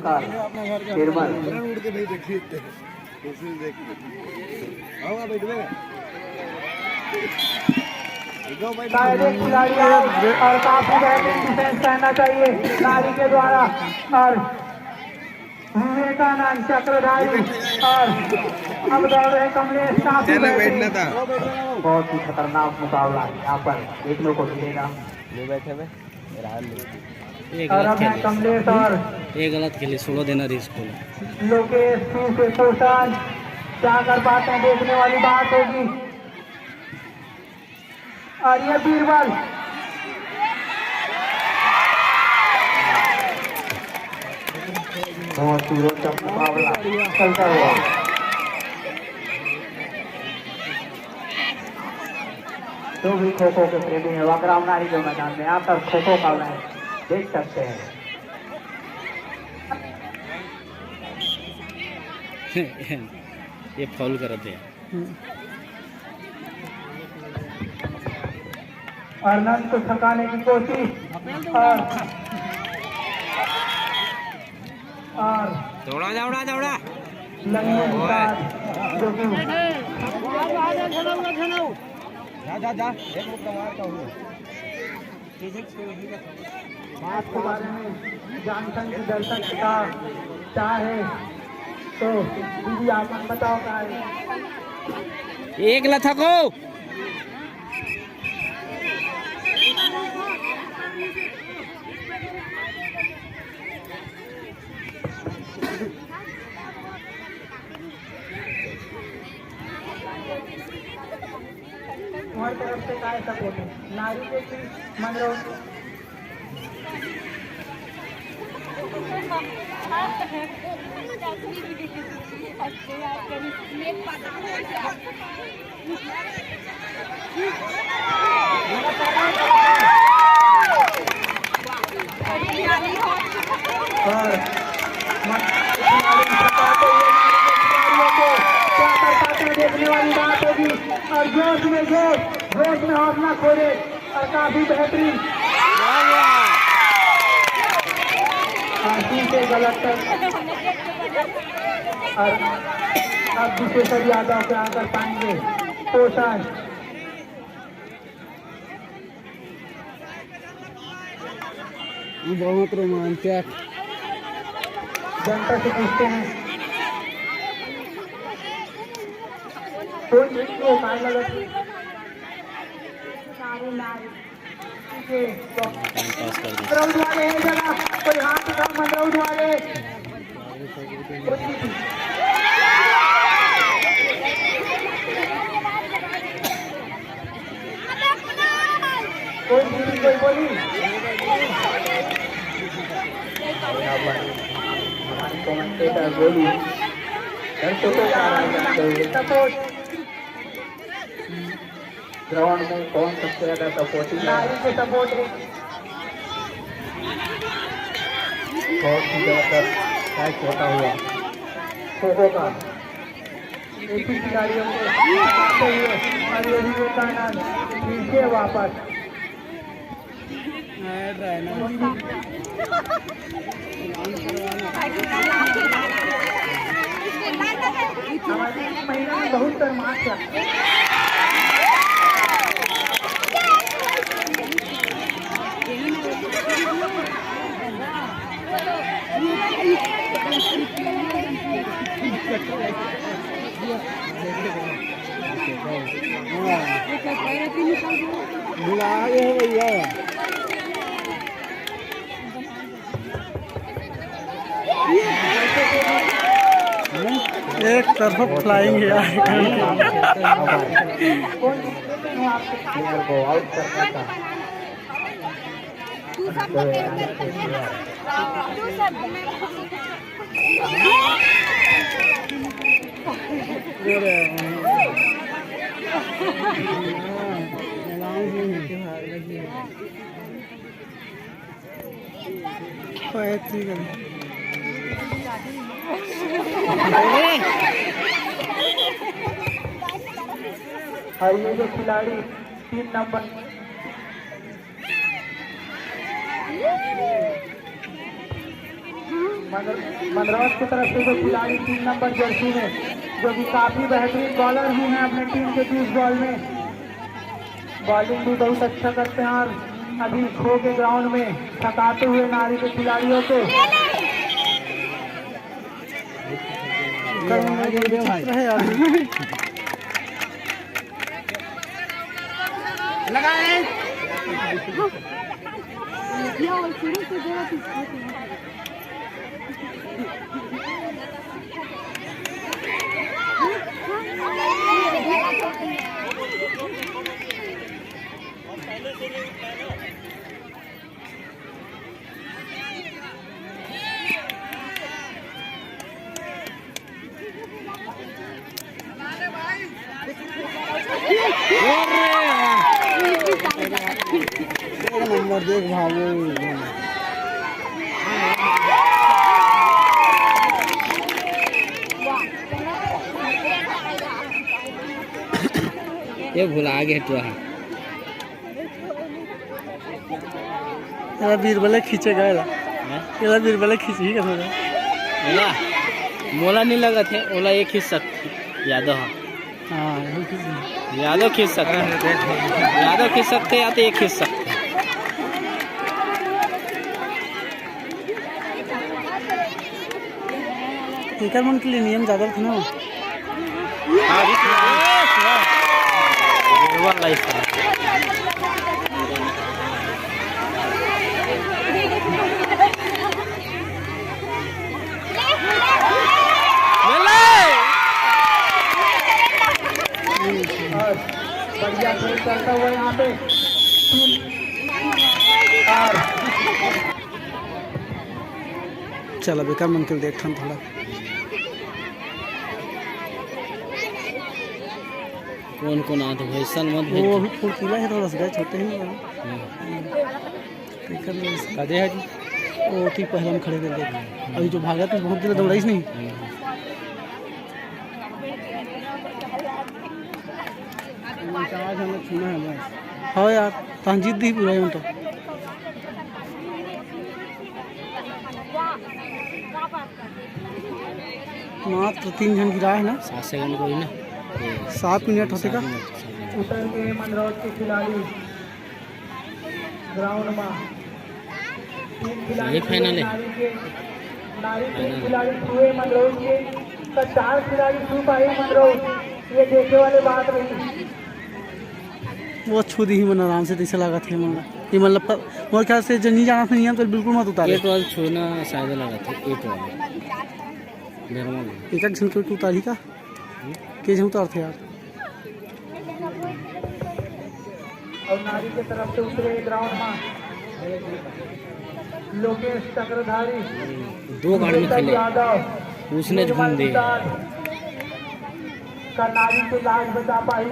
कलाकार निर्मल। शायद एक खिलाड़ी और काफी बेहतरीन डिफेंस करना चाहिए नारी के द्वारा। और विवेकानंद चक्रधारी और अब दौड़ रहे कमलेश। काफी बेहतरीन, बहुत ही खतरनाक मुकाबला यहाँ पर देखने को मिलेगा। और अब है कमलेश और ये गलत खेली 16 देना रिस्क लोकेश से पोषण। क्या कर पाते हैं देखने वाली बात होगी। और ये बीरबल बहुत ही रोचक मुकाबला चलता हुआ। जो भी खो खो के प्रेमी है वक्राम नारी के मैदान में आकर खो खो का मैच देख सकते हैं। ये फॉल करते हैं। अरनंद को थकाने की कोशिश और दौड़ा दौड़ा दौड़ा लंगों के साथ जो कि बात के बारे में जानसन की दर्शक का चाहे तो दीदी आप बताओ क्या है। एक लथको हमारी तरफ से काय सपोर्ट है नारी के भी मनोरंजन देखने वाली बात होगी। और जोश में हौसला खोले और काफी बेहतरीन से गलत है। और अब विशेषर यादव से आकर पाएंगे पोषण। बहुत रोमांचक जनता से पूछते हैं कोई मंदरौद वाले हैं जरा कोई हाथ उठाओ मंदरौद वाले। कोई बोली कमेंटेटर बोली सपोर्ट ग्राउंड में कौन सबसे ज्यादा सपोर्टिंग नारी के सपोर्ट है। बहुत ही ज्यादातर मैच होता हुआ खो खो का एक ही खिलाड़ियों को आते हुए और ये विवेकानंद पीछे वापस हमारे महिला में बहुत शर्मात है। एक तरफ फ्लाइंग है को आउट करना था। और ये जो खिलाड़ी 3 नंबर मद्रास की तरफ से जो खिलाड़ी 3 नंबर जर्सी में, जो कि काफी बेहतरीन बॉलर भी हैं अपने टीम के 20 बॉल में, बॉलिंग भी बहुत अच्छा करते हैं और अभी खो के ग्राउंड में थकाते हुए नारी के खिलाड़ियों को नंबर देख भागो ये भुला गए तो बीरबल खींचेगा ये बीरबल खींच ही ओला मोला नहीं लगा थे ओला एक खींच सकते यादव यादव खींच सकते यादव खींच सकते या तो एक खींच सकते टीकर मन के लिए नियम ज्यादा था ना बढ़िया खेल चलता हुआ यहाँ पे चलो बेकार मन के देख थोड़ा कौन कौन आते भाई सन मत वो अभी फुर्तीला है थोड़ा सा छोटे ही कदे है जी वो ठीक पहले हम खड़े कर देख अभी जो भागा तो बहुत दिल दौड़ाइस नहीं आवाज हम लोग सुना है हाँ यार तंजीद दी पूरा हम तो मात्र 3 जन गिरा है ना 7 सेकंड कोई ना 7 मिनट होते का उतर के मनरौत के खिलाड़ी ग्राउंड में 3 खिलाड़ी फाइनल है नारी 3 खिलाड़ी छुए मनरौत के तो 4 खिलाड़ी छू पाए मनरौत ये देखे वाले बात रही वो छू दी ही मन आराम से ऐसा लगा थे मन ये मतलब मोर ख्याल से जो नहीं जाना था नियम तो बिल्कुल मत उतारे एक वाला छूना शायद लगा था एक वाला एक एक झुमके की उतारी का के झुम उतार थे यार और नारी के तरफ से उतरे ग्राउंड में लोकेश चक्रधारी 2 गाड़ी में खेले उसने झूम दे का नारी के लाज बचा पाई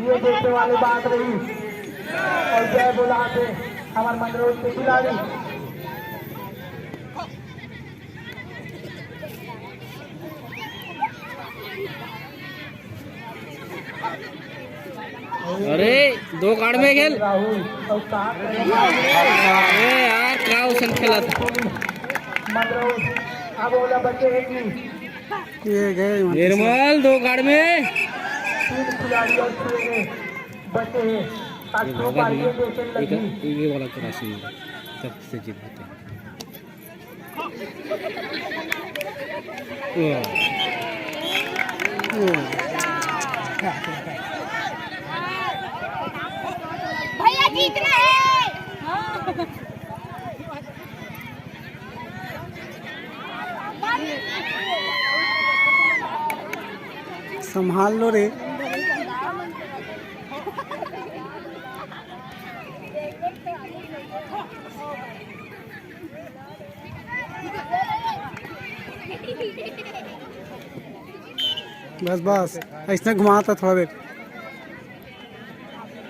ये देखने वाली बात रही और जय बोला थे हमारे मनोज के खिलाड़ी अरे 2 गाड़ में खेल राहुल और अरे यार क्या उसन खेला था मनोज अब बोला बचे हैं कि ये गए निर्मल 2 गाड़ में 3 खिलाड़ी और छुए बचे हैं ताकि पारियों जैसे लगी ये वाला क्रॉस नहीं तब से जीत होते भैया जीतना है संभाल लो रे बस बस ऐसा घुमाता थोड़ा देर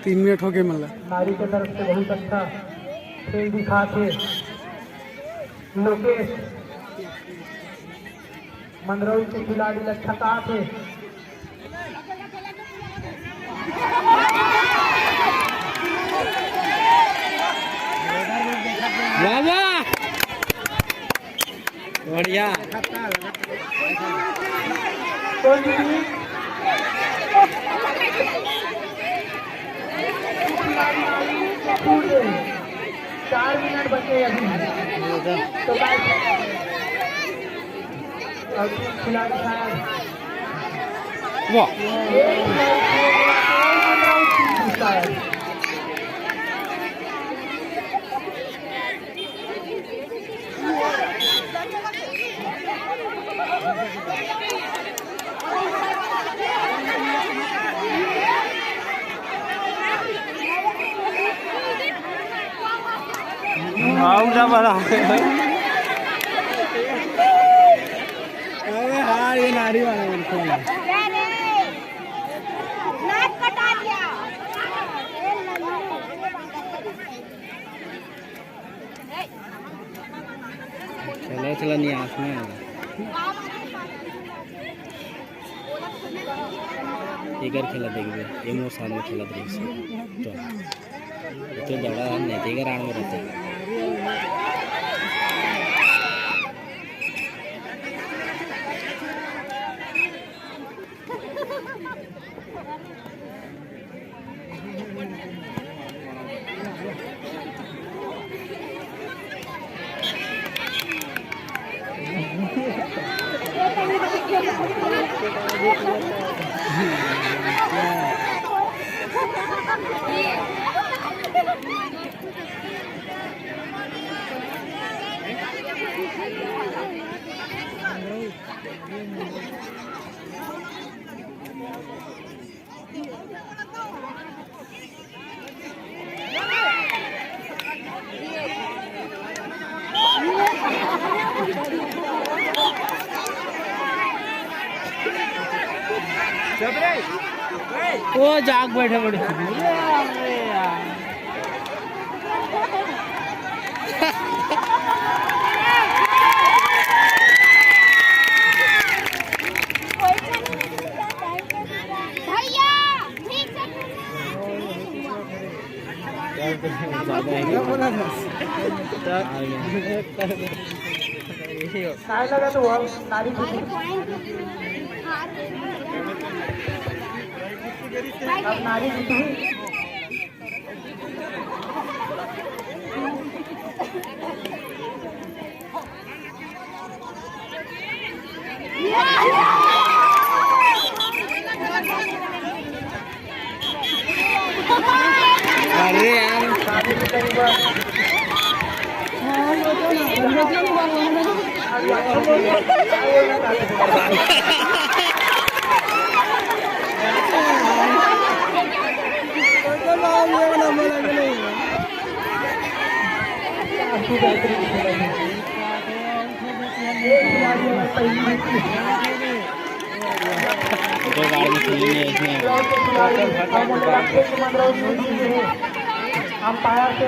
3 मिनट हो गए मतलब नारी के तरफ से बहुत अच्छा खेल दिखाते लोकेश मनरौल के खिलाड़ी लक्षका थे बाबा बढ़िया बढ़िया कौन सी टीम? छूट गई। 4 मिनट बचे अभी। तो अब खिलाड़ी शायद वाह शायद आउटा बड़ा अरे हाँ ये नारी वाला बिल्कुल नाक कटा दिया। चला चला नहीं आँख में एगर खेला देखिए एमो साल में खेला देखिए तो दौड़ा नहीं तेगर आड़ में रहते वो जाग बैठे बड़े भैया ठीक काय लगा तो नारी अब नारी जीती। अरे यार दो बार में खेली है इसमें अंपायर से